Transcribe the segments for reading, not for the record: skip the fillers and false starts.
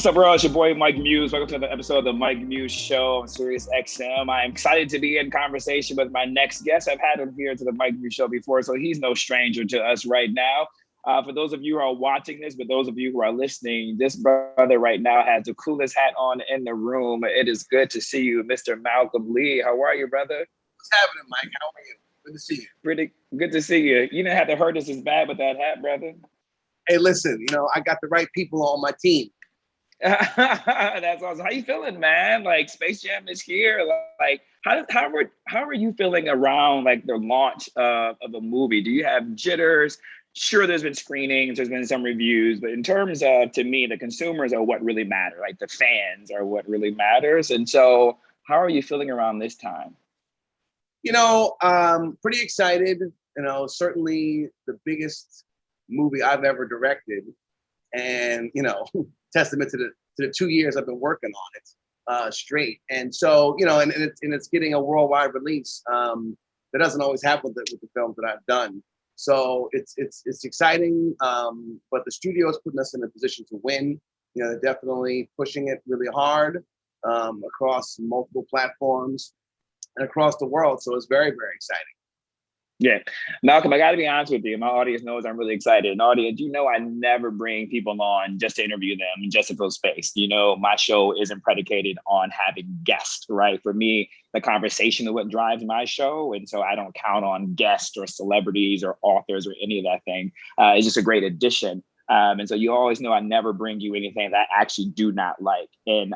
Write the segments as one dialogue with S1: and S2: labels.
S1: What's up, world? It's your boy, Mike Muse. Welcome to another episode of the Mike Muse Show on SiriusXM. I'm excited to be in conversation with my next guest. I've had him here to the Mike Muse Show before, so he's no stranger to us right now. For those of you who are watching this, but those of you who are listening, this brother right now has the coolest hat on in the room. It is good to see you, Mr. Malcolm Lee. How are you, brother?
S2: What's happening, Mike? How are you? Good to see you.
S1: Pretty good to see you. You didn't have to hurt us as bad with that hat, brother.
S2: Hey, listen, I got the right people on my team.
S1: That's awesome. How you feeling, man? Like Space Jam is here. Like how are you feeling around like the launch of a movie? Do you have jitters? Sure, there's been screenings, there's been some reviews, but in terms of, to me, the consumers are what really matter. Like the fans are what really matters. And so how are you feeling around this time?
S2: Pretty excited. Certainly the biggest movie I've ever directed. And, testament to the 2 years I've been working on it straight. And so, and it's getting a worldwide release that doesn't always happen with the films that I've done. So it's exciting, but the studio is putting us in a position to win. They're definitely pushing it really hard across multiple platforms and across the world. So it's very, very exciting.
S1: Yeah. Malcolm, I got to be honest with you. My audience knows I'm really excited. And audience, I never bring people on just to interview them, just to fill space. My show isn't predicated on having guests, right? For me, the conversation is what drives my show. And so I don't count on guests or celebrities or authors or any of that thing. It's just a great addition. And so you always know I never bring you anything that I actually do not like. And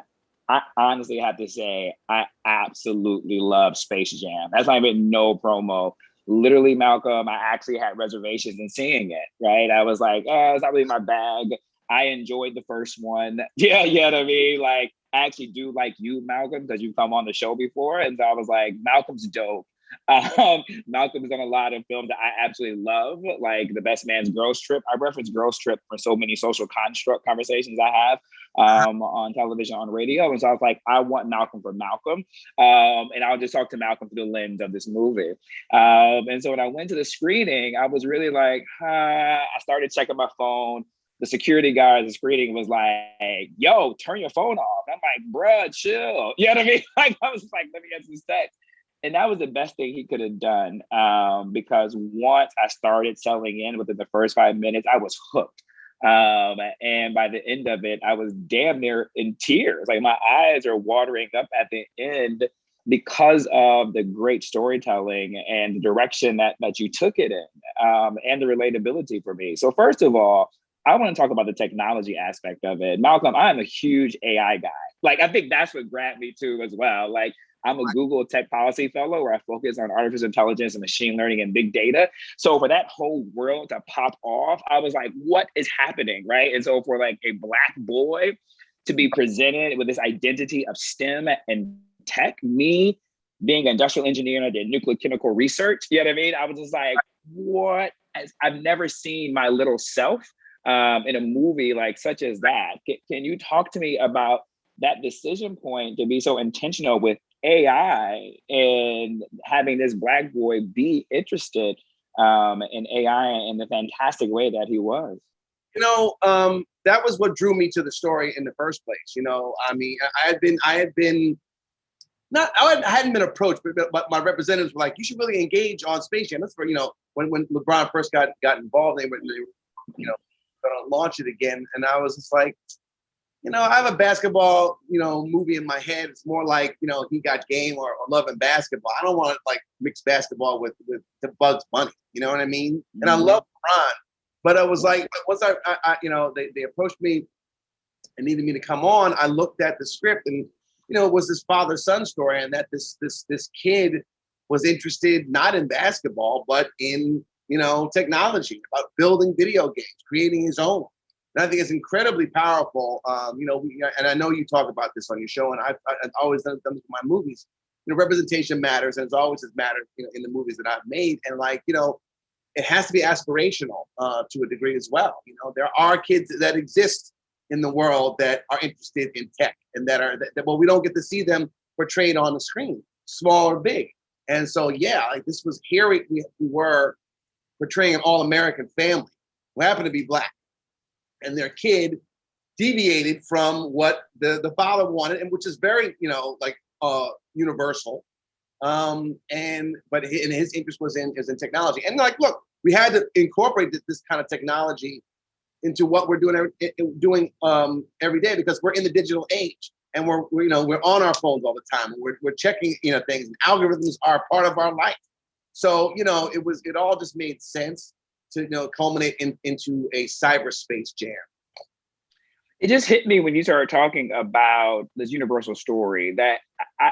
S1: I honestly have to say, I absolutely love Space Jam. That's not even no promo. Literally, Malcolm, I actually had reservations in seeing it, right? I was like, it's not really my bag. I enjoyed the first one. Yeah, you know what I mean? Like, I actually do like you, Malcolm, because you've come on the show before. And so I was like, Malcolm's dope. Malcolm's done a lot of films that I absolutely love, like The Best Man's Girls Trip. I reference Girls Trip for so many social construct conversations I have on television, on radio. And so I was like, I want Malcolm for Malcolm. And I'll just talk to Malcolm through the lens of this movie. And so when I went to the screening, I was really like, I started checking my phone. The security guard at the screening was like, yo, turn your phone off. I'm like, bruh, chill. You know what I mean? Like, I was like, let me answer this text. And that was the best thing he could have done because once I started selling in within the first 5 minutes, I was hooked. And by the end of it, I was damn near in tears. Like my eyes are watering up at the end because of the great storytelling and the direction that you took it in and the relatability for me. So first of all, I want to talk about the technology aspect of it. Malcolm, I'm a huge AI guy. Like, I think that's what grabbed me too as well. Like, I'm a Google Tech Policy Fellow where I focus on artificial intelligence and machine learning and big data. So for that whole world to pop off, I was like, what is happening, right? And so for like a Black boy to be presented with this identity of STEM and tech, me being an industrial engineer and I did nuclear chemical research, you know what I mean? I was just like, what? I've never seen my little self in a movie like such as that. Can you talk to me about that decision point to be so intentional with AI and having this Black boy be interested in AI in the fantastic way that he was?
S2: That was what drew me to the story in the first place. I mean, I hadn't been approached, but my representatives were like, you should really engage on Space Jam. That's for, when LeBron first got involved, they were going to launch it again. And I was just like, I have a basketball, movie in my head. It's more like, He Got Game or Loving Basketball. I don't want to like mix basketball with the Bugs Bunny. You know what I mean? Mm-hmm. And I love LeBron, but I was like, once they approached me and needed me to come on, I looked at the script and, it was this father-son story, and that this kid was interested not in basketball, but in, technology, about building video games, creating his own. And I think it's incredibly powerful. And I know you talk about this on your show, and I've always done it with my movies. Representation matters, and it's always has mattered, in the movies that I've made. And it has to be aspirational to a degree as well. There are kids that exist in the world that are interested in tech and that we don't get to see them portrayed on the screen, small or big. And so, this was here we were portraying an all-American family who happened to be Black. And their kid deviated from what the father wanted, and which is very, like universal. But his interest was in technology. And like, look, we had to incorporate this kind of technology into what we're doing every day, because we're in the digital age, and we're on our phones all the time. We're checking things, and algorithms are part of our life. So it all just made sense to culminate into a cyberspace jam.
S1: It just hit me when you started talking about this universal story that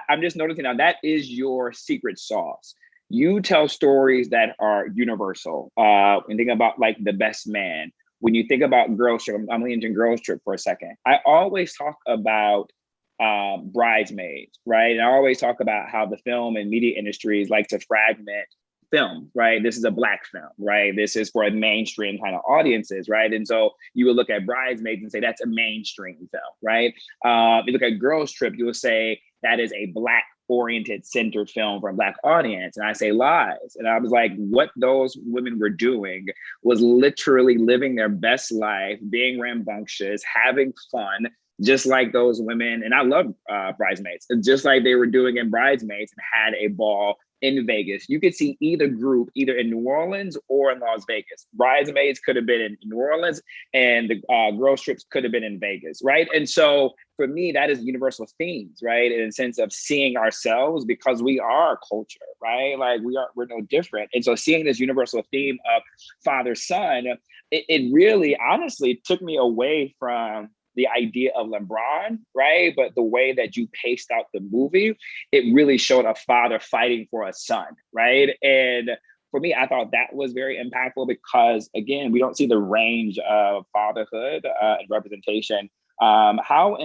S1: I'm just noticing now that is your secret sauce. You tell stories that are universal. And think about like The Best Man. When you think about Girls Trip, I'm leaning into Girls Trip for a second. I always talk about Bridesmaids, right? And I always talk about how the film and media industries like to fragment film, right? This is a Black film, right? This is for a mainstream kind of audiences, right? And so you would look at Bridesmaids and say that's a mainstream film, right? You look at Girls Trip, you would say that is a Black oriented centered film for a Black audience. And I say lies. And I was like, what those women were doing was literally living their best life, being rambunctious, having fun, just like those women. And I love Bridesmaids, just like they were doing in Bridesmaids, and had a ball in Vegas. You could see either group either in New Orleans or in Las Vegas. Bridesmaids could have been in New Orleans, and the Girls Trips could have been in Vegas, right? And so for me, that is universal themes, right? In the sense of seeing ourselves, because we are culture, right? Like we're no different. And so seeing this universal theme of father-son, it really honestly took me away from the idea of LeBron, right? But the way that you paced out the movie, it really showed a father fighting for a son, right? And for me, I thought that was very impactful because, again, we don't see the range of fatherhood and representation. How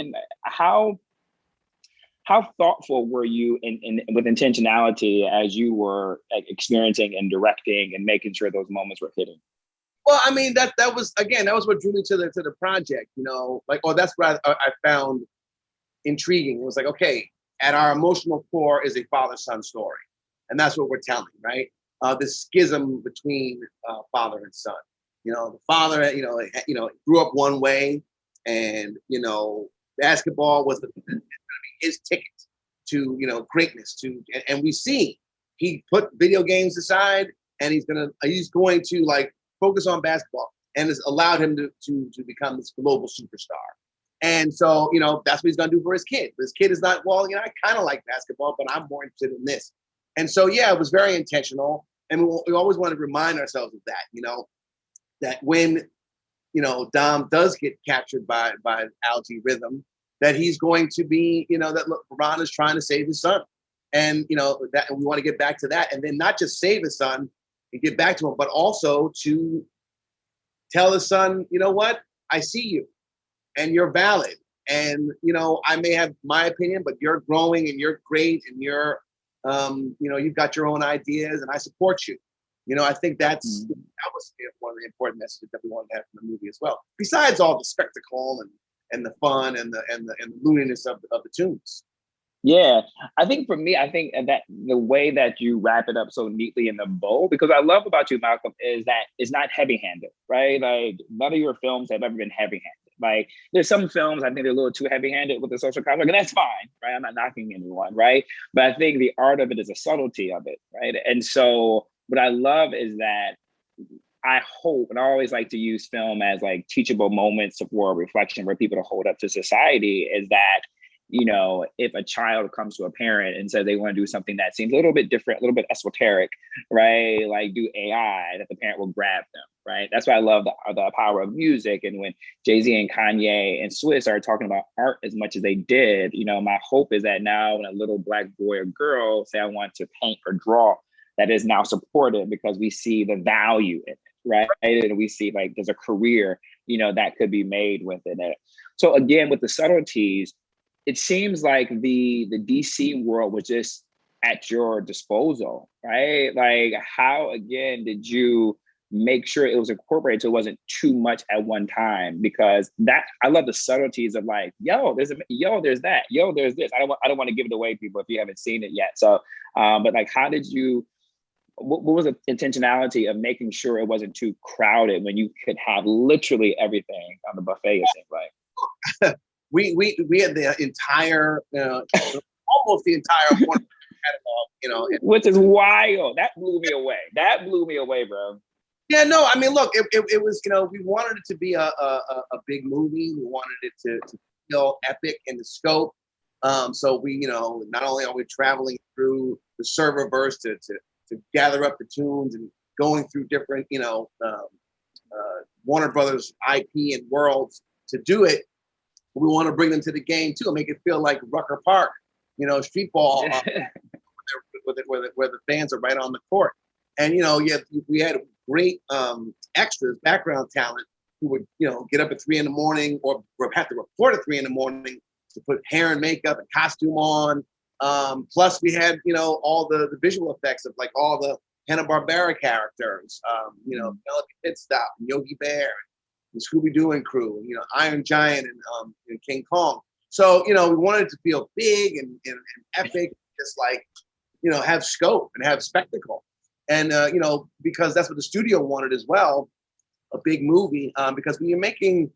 S1: thoughtful were you with intentionality as you were like, experiencing and directing and making sure those moments were hitting?
S2: Well, I mean, that was what drew me to the project, that's what I found intriguing. It was like, okay, at our emotional core is a father-son story. And that's what we're telling, right? This schism between father and son. The father, grew up one way, and, basketball was his ticket to, greatness, and we see he put video games aside, and he's going to like focus on basketball, and has allowed him to become this global superstar. And so, that's what he's going to do for his kid. His kid is not, well, I kind of like basketball, but I'm more interested in this. And so, yeah, it was very intentional. And we always want to remind ourselves of that, that when, Dom does get captured by algae rhythm, that he's going to be, that LeBron is trying to save his son. And, that and we want to get back to that. And then not just save his son and get back to him, but also to tell his son, you know what, I see you and you're valid. And, I may have my opinion, but you're growing and you're great and you're, you've got your own ideas and I support you. I think that was one of the important messages that we wanted to have from the movie as well. Besides all the spectacle and the fun and the looniness of the tunes.
S1: Yeah, I think for me, that the way that you wrap it up so neatly in the bow, because I love about you, Malcolm, is that it's not heavy-handed, right? Like none of your films have ever been heavy-handed. Like there's some films I think they're a little too heavy-handed with the social contract, and that's fine, right? I'm not knocking anyone, right? But I think the art of it is a subtlety of it, right? And so what I love is that I hope, and I always like to use film as like teachable moments for reflection for people to hold up to society, is that if a child comes to a parent and says they want to do something that seems a little bit different, a little bit esoteric, right? Like do AI, that the parent will grab them, right? That's why I love the power of music. And when Jay-Z and Kanye and Swiss are talking about art as much as they did, my hope is that now when a little Black boy or girl say, I want to paint or draw, that is now supported because we see the value in it, right? And we see like there's a career, that could be made within it. So again, with the subtleties, it seems like the DC world was just at your disposal, right? Like how, again, did you make sure it was incorporated so it wasn't too much at one time? Because I love the subtleties of like, there's that, there's this. I don't want to give it away, people, if you haven't seen it yet. So, but like, how did you, what was the intentionality of making sure it wasn't too crowded when you could have literally everything on the buffet, it seems like?
S2: we had the entire, almost the entire Warner catalog,
S1: which is wild. That blew me away. That blew me away, bro.
S2: Yeah, no, I mean, look, it was, we wanted it to be a big movie. We wanted it to feel epic in the scope. So we, not only are we traveling through the serververse to gather up the tunes and going through different, Warner Brothers IP and worlds to do it, we want to bring them to the game too and make it feel like Rucker Park, street ball, where the fans are right on the court. And we had great extras, background talent who would get up at 3 a.m. or have to report at 3 a.m. to put hair and makeup and costume on. Plus we had all the visual effects of like all the Hanna-Barbera characters, Penelope Pitstop and Yogi Bear and Scooby-Doo and crew, and, Iron Giant and King Kong. So we wanted it to feel big and epic, just like have scope and have spectacle. And, because that's what the studio wanted as well, a big movie, because when you're making,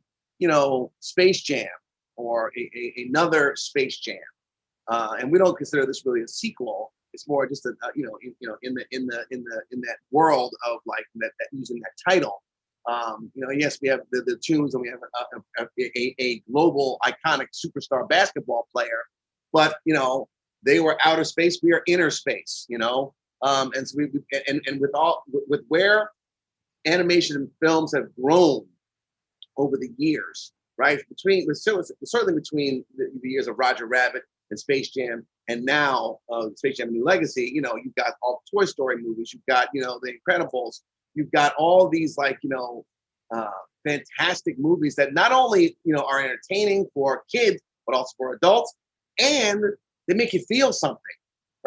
S2: Space Jam or another Space Jam, and we don't consider this really a sequel, it's more just in that world of like that using that title. Yes, we have the tunes and we have a global iconic superstar basketball player, but they were outer space, we are inner space, and so with where animation and films have grown over the years, right? Certainly between the years of Roger Rabbit and Space Jam, and now Space Jam: New Legacy. You've got all the Toy Story movies, you've got the Incredibles, you've got all these fantastic movies that not only are entertaining for kids but also for adults, and they make you feel something.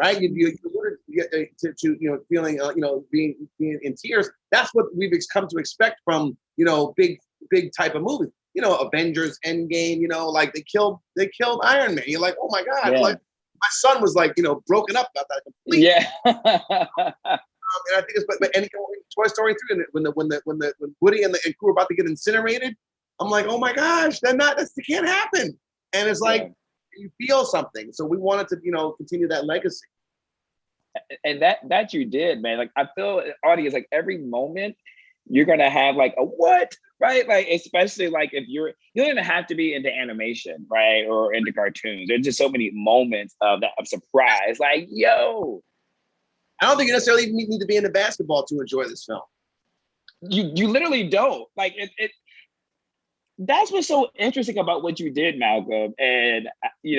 S2: Right, you to feeling being in tears. That's what we've come to expect from big type of movies. Avengers Endgame. Like they killed Iron Man. You're like, oh my god! Yeah. Like my son was like broken up about that completely.
S1: Yeah.
S2: And I think it's but Toy Story 3 when Woody and crew are about to get incinerated, I'm like, oh my gosh, it can't happen. And it's like. You feel something, so we wanted to continue that legacy,
S1: and that you did, man. Like I feel audience, like every moment you're gonna have like a what, right? Like especially like if you don't even have to be into animation, right, or into cartoons. There's just so many moments of surprise, like yo.
S2: I don't think you necessarily even need to be into basketball to enjoy this film.
S1: You literally don't. Like it that's what's so interesting about what you did, Malcolm. And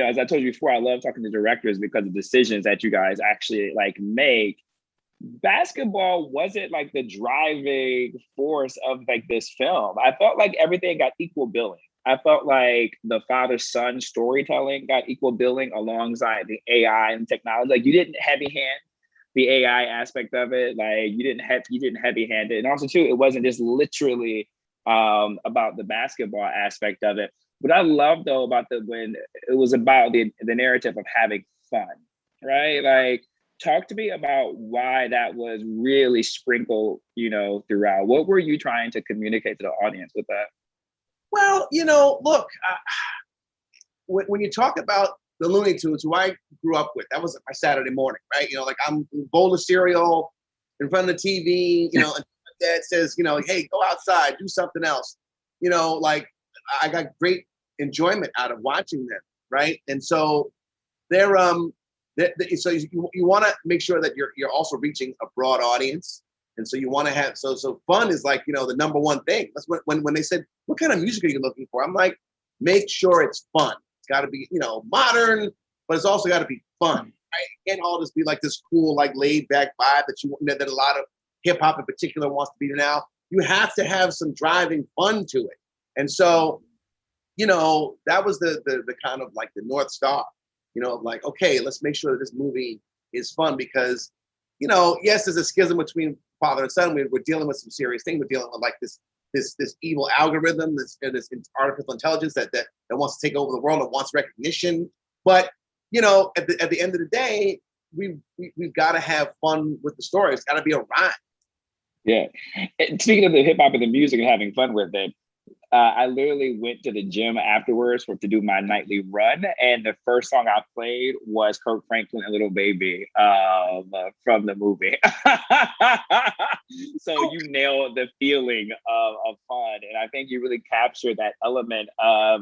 S1: as I told you before, I love talking to directors because of decisions that you guys actually like make. Basketball wasn't like the driving force of like this film. I felt like everything got equal billing. I felt like the father-son storytelling got equal billing alongside the AI and technology. Like you didn't heavy hand the AI aspect of it. Like you didn't heavy hand it. And also too, it wasn't just literally about the basketball aspect of it. What I love though about when it was about the narrative of having fun, right? Like talk to me about why that was really sprinkled, throughout. What were you trying to communicate to the audience with that?
S2: Well, look, when you talk about the Looney Tunes, who I grew up with, that was my Saturday morning, right? Like I'm a bowl of cereal in front of the TV, and dad says, hey, go outside, do something else. Like I got great enjoyment out of watching them, right? And so they're so you want to make sure that you're also reaching a broad audience, and so you want to have so fun is like the number one thing. That's when they said, what kind of music are you looking for? I'm like, make sure it's fun. It's got to be modern, but it's also got to be fun. Right? It can't all just be like this cool like laid back vibe that a lot of hip hop in particular wants to be now. You have to have some driving fun to it. And so, that was the kind of like the North Star, like, okay, let's make sure that this movie is fun because, yes, there's a schism between father and son. We're dealing with some serious things. We're dealing with like this evil algorithm, this artificial intelligence that wants to take over the world and wants recognition. But, at the end of the day, we've got to have fun with the story. It's got to be a rhyme.
S1: Yeah. Speaking of the hip hop and the music and having fun with it, I literally went to the gym afterwards to do my nightly run, and the first song I played was Kirk Franklin and Little Baby from the movie. So you nailed the feeling of fun, and I think you really captured that element of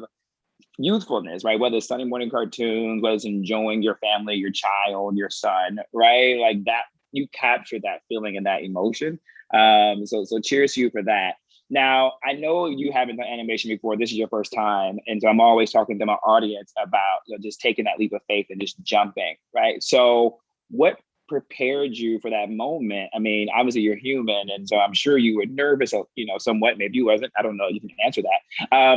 S1: youthfulness, right? Whether it's Sunday morning cartoons, whether it's enjoying your family, your child, your son, right? Like that, you capture that feeling and that emotion. So cheers to you for that. Now, I know you haven't done animation before. This is your first time. And so I'm always talking to my audience about just taking that leap of faith and just jumping, right? So what prepared you for that moment? I mean, obviously you're human. And so I'm sure you were nervous, somewhat, maybe you wasn't. I don't know. You can answer that.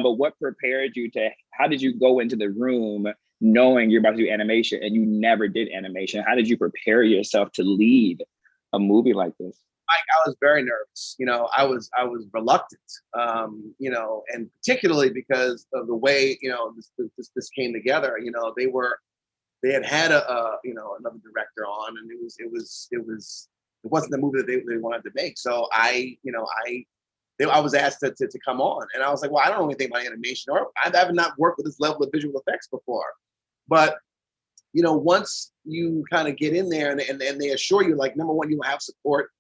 S1: But what prepared you how did you go into the room knowing you're about to do animation and you never did animation? How did you prepare yourself to lead a movie like this?
S2: I was very nervous. I was reluctant. And particularly because of the way this came together. They had another director on, and it wasn't the movie that they wanted to make. So I was asked to come on, and I was like, well, I don't know anything about animation, or I have not worked with this level of visual effects before. But once you kind of get in there, and they assure you, like, number one, you have support.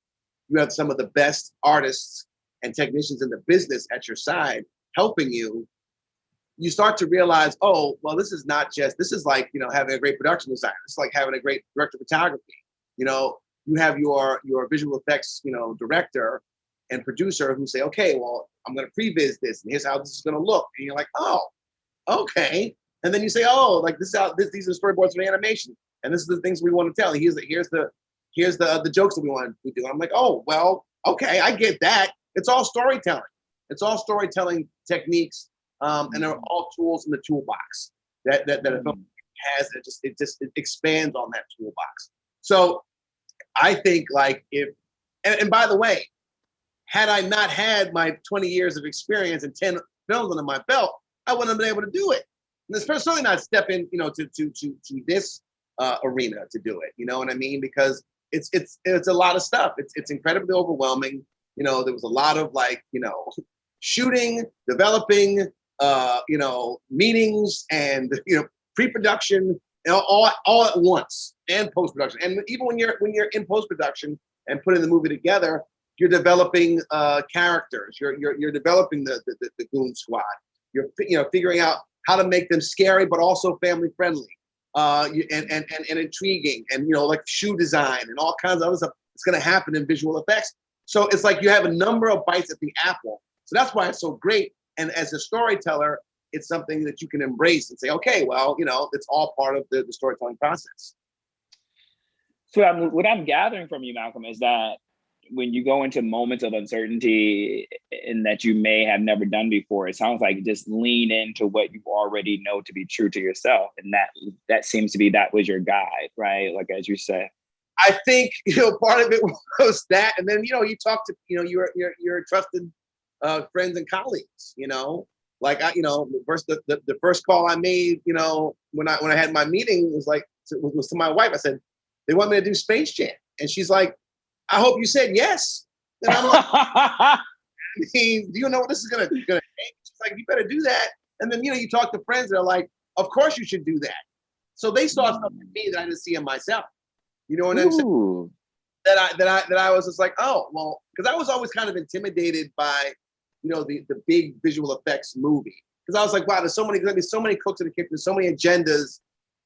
S2: You have some of the best artists and technicians in the business at your side helping you. You start to realize, oh, well, this is like, having a great production designer. It's like having a great director of photography. You have your visual effects, director and producer who say, okay, well, I'm going to previs this, and here's how this is going to look. And you're like, oh, okay. And then you say, oh, like these are storyboards for the animation, and this is the things we want to tell. Here's the jokes that we want to do. And I'm like, oh, well, okay, I get that. It's all storytelling. It's all storytelling techniques, and they're all tools in the toolbox that a film has. It just expands on that toolbox. So I think, like, and by the way, had I not had my 20 years of experience and 10 films under my belt, I wouldn't have been able to do it. And it's certainly not stepping, to this arena to do it. You know what I mean? Because it's a lot of stuff. It's incredibly overwhelming. There was a lot of, like, shooting, developing, meetings, and pre-production, all at once, and post-production. And even when you're in post-production and putting the movie together, you're developing characters. You're developing the goon squad. You're figuring out how to make them scary but also family friendly. And intriguing, and like shoe design and all kinds of other stuff. It's going to happen in visual effects. So it's like you have a number of bites at the apple. So that's why it's so great. And as a storyteller, it's something that you can embrace and say, okay, well, it's all part of the storytelling process.
S1: So what I'm gathering from you, Malcolm, is that when you go into moments of uncertainty and that you may have never done before, it sounds like just lean into what you already know to be true to yourself. And that seems to be, that was your guide, right? Like, as you say.
S2: I think, part of it was that. And then, you talk to, your trusted friends and colleagues, like the first call I made, when I had my meeting was to my wife. I said, they want me to do Space Jam. And she's like, I hope you said yes. And I'm like, I mean, do you know what this is gonna take? She's like, you better do that. And then, you talk to friends that are like, of course you should do that. So they saw something in me that I didn't see in myself. You know what I'm saying? That I was just like, oh, well, because I was always kind of intimidated by, the big visual effects movie. Because I was like, wow, there's so many cooks in the kitchen, so many agendas.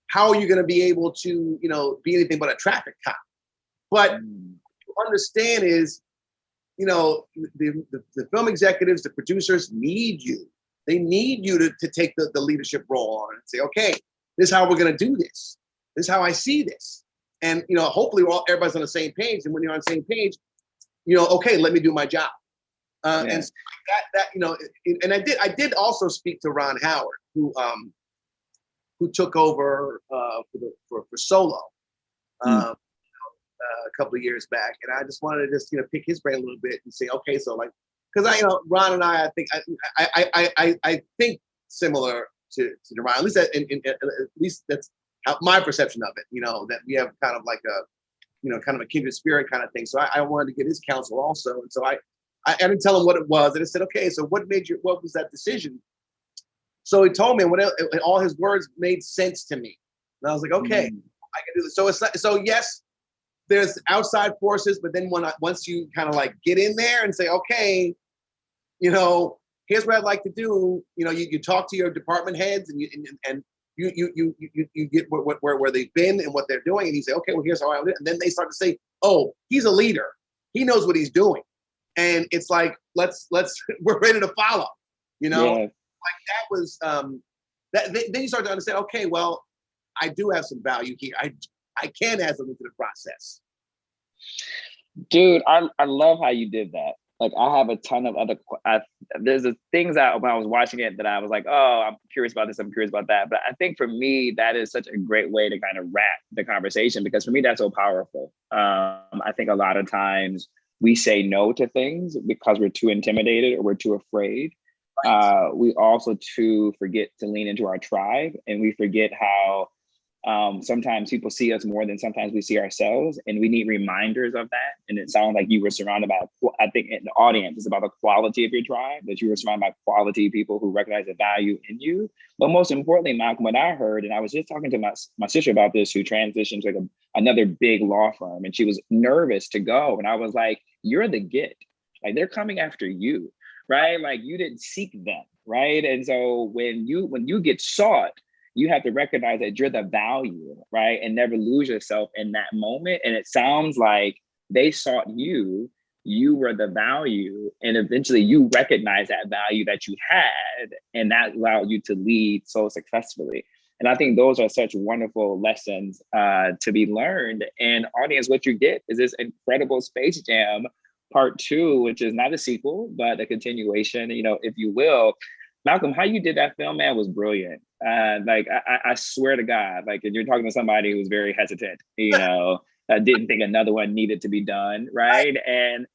S2: How are you going to be able to, be anything but a traffic cop? But understand is, the film executives, the producers need you. They need you to take the leadership role on and say, okay, this is how we're going to do this. This is how I see this. And, hopefully everybody's on the same page. And when you're on the same page, okay, let me do my job. And so and I did also speak to Ron Howard, who took over for Solo. A couple of years back, and I just wanted to just pick his brain a little bit and say, okay, so like, because Ron and I think I think similar to Ron, at least that's how my perception of it. That we have kind of like a kind of a kindred spirit kind of thing. So I wanted to get his counsel also, and so I didn't tell him what it was. And I said, okay, so what was that decision? So he told me, and all his words made sense to me. And I was like, okay, I can do this. So it's not, so yes, there's outside forces, but then once you kind of like get in there and say, okay, you know, here's what I'd like to do. You know, you talk to your department heads and you get where they've been and what they're doing, and you say, okay, well, here's how I do it. And then they start to say, oh, he's a leader. He knows what he's doing. And it's like, let's we're ready to follow, you know?
S1: Yeah.
S2: Like that was then you start to understand, okay, well, I do have some value here. I can add something to the process.
S1: Dude, I love how you did that. Like, I have a ton of other, there's things that when I was watching it that I was like, oh, I'm curious about this, I'm curious about that. But I think for me, that is such a great way to kind of wrap the conversation, because for me, that's so powerful. I think a lot of times we say no to things because we're too intimidated or we're too afraid. Right. We also too forget to lean into our tribe, and we forget how sometimes people see us more than sometimes we see ourselves, and we need reminders of that. And it sounds like you were surrounded by, I think in the audience, it's about the quality of your tribe, that you were surrounded by quality people who recognize the value in you. But most importantly, Malcolm, what I heard, and I was just talking to my sister about this, who transitioned to like another big law firm, and she was nervous to go. And I was like, you're the get. Like, they're coming after you, right? Like, you didn't seek them, right? And so when you get sought, you have to recognize that you're the value, right? And never lose yourself in that moment. And it sounds like they sought you, you were the value, and eventually you recognize that value that you had, and that allowed you to lead so successfully. And I think those are such wonderful lessons to be learned. And audience, what you get is this incredible Space Jam Part 2, which is not a sequel, but a continuation, you know, if you will. Malcolm, how you did that film, man, was brilliant. Like, I swear to God, like, you're talking to somebody who was very hesitant, you know, didn't think another one needed to be done, right? And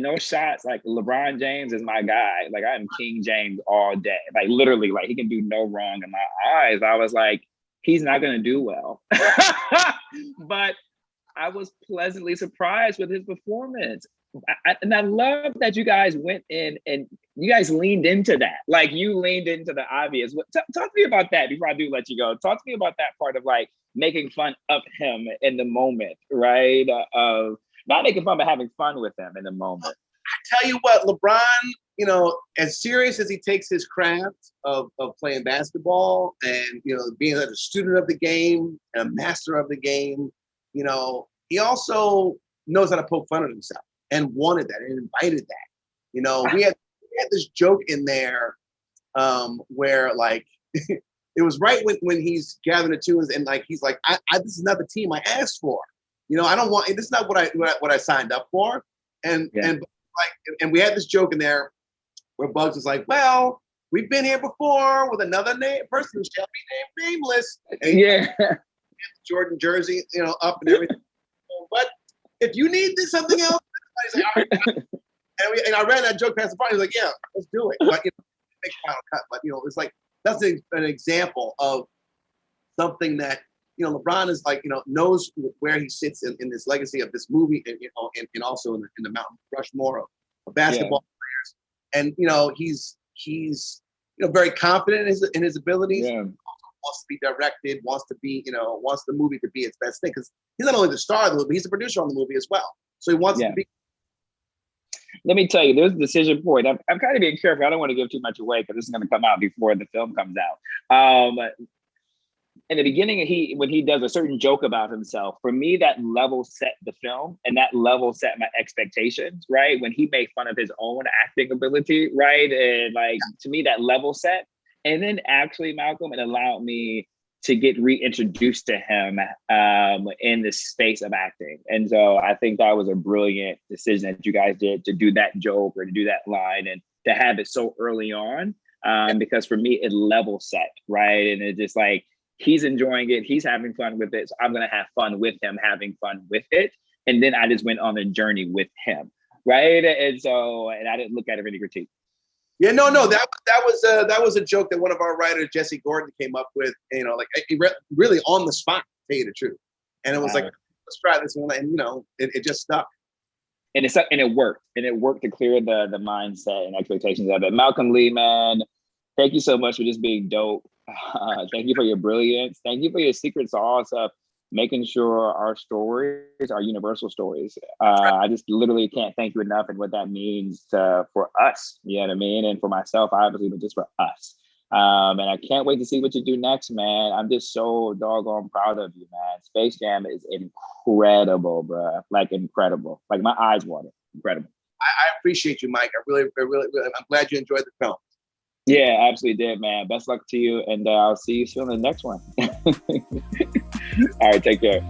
S1: those shots, like, LeBron James is my guy. Like, I'm King James all day. Like, literally, like, he can do no wrong in my eyes. I was like, he's not going to do well. But I was pleasantly surprised with his performance. And I love that you guys went in and you guys leaned into that. Like, you leaned into the obvious. Talk to me about that before I do let you go. Talk to me about that part of like making fun of him in the moment, right? Of not making fun, but having fun with him in the moment.
S2: I tell you what, LeBron, you know, as serious as he takes his craft of playing basketball and, you know, being a student of the game and a master of the game, you know, he also knows how to poke fun at himself. And wanted that and invited that. You know, we had this joke in there where like it was right when he's gathering the tunes and like he's like, this is not the team I asked for. You know, I don't want, this is not what I signed up for. And we had this joke in there where Bugs was like, well, we've been here before with another person who shall be named nameless. And
S1: yeah.
S2: Jordan jersey, you know, up and everything. But if you need something else, like, all right. and I ran that joke past the party. He was like, yeah, let's do it. But, you know, make final cut. But, you know, it's like, that's an example of something that, you know, LeBron is like, you know, knows where he sits in this legacy of this movie, and, you know, and also in the Mount Rushmore of basketball players. And, you know, he's you know, very confident in his abilities. Yeah. Wants to be directed, wants the movie to be its best thing. Because he's not only the star of the movie, he's the producer on the movie as well. So he wants to be.
S1: Let me tell you, there's a decision point. I'm kind of being careful. I don't want to give too much away because this is going to come out before the film comes out. In the beginning, when he does a certain joke about himself, for me, that level set the film, and that level set my expectations, right? When he made fun of his own acting ability, right? And like, to me, that level set. And then actually, Malcolm, it allowed me to get reintroduced to him in the space of acting. And so I think that was a brilliant decision that you guys did, to do that joke or to do that line and to have it so early on, because for me, it level set, right? And it's just like, he's enjoying it, he's having fun with it, so I'm gonna have fun with him having fun with it. And then I just went on a journey with him, right? And I didn't look at it any critique.
S2: Yeah, no, that was a joke that one of our writers, Jesse Gordon, came up with. You know, like really on the spot, to tell you the truth. And it was like, let's try this one, and you know, it just stuck.
S1: and it worked. And it worked to clear the mindset and expectations of it. Malcolm Lee, man, thank you so much for just being dope. Thank you for your brilliance. Thank you for your secret sauce of making sure our stories are universal stories. I just literally can't thank you enough and what that means for us, you know what I mean? And for myself, obviously, but just for us. And I can't wait to see what you do next, man. I'm just so doggone proud of you, man. Space Jam is incredible, bro. Like incredible. Like my eyes water. Incredible.
S2: I appreciate you, Mike. I really, I'm glad you enjoyed the film.
S1: Yeah, absolutely did, man. Best luck to you, and I'll see you soon in the next one. All right, take care.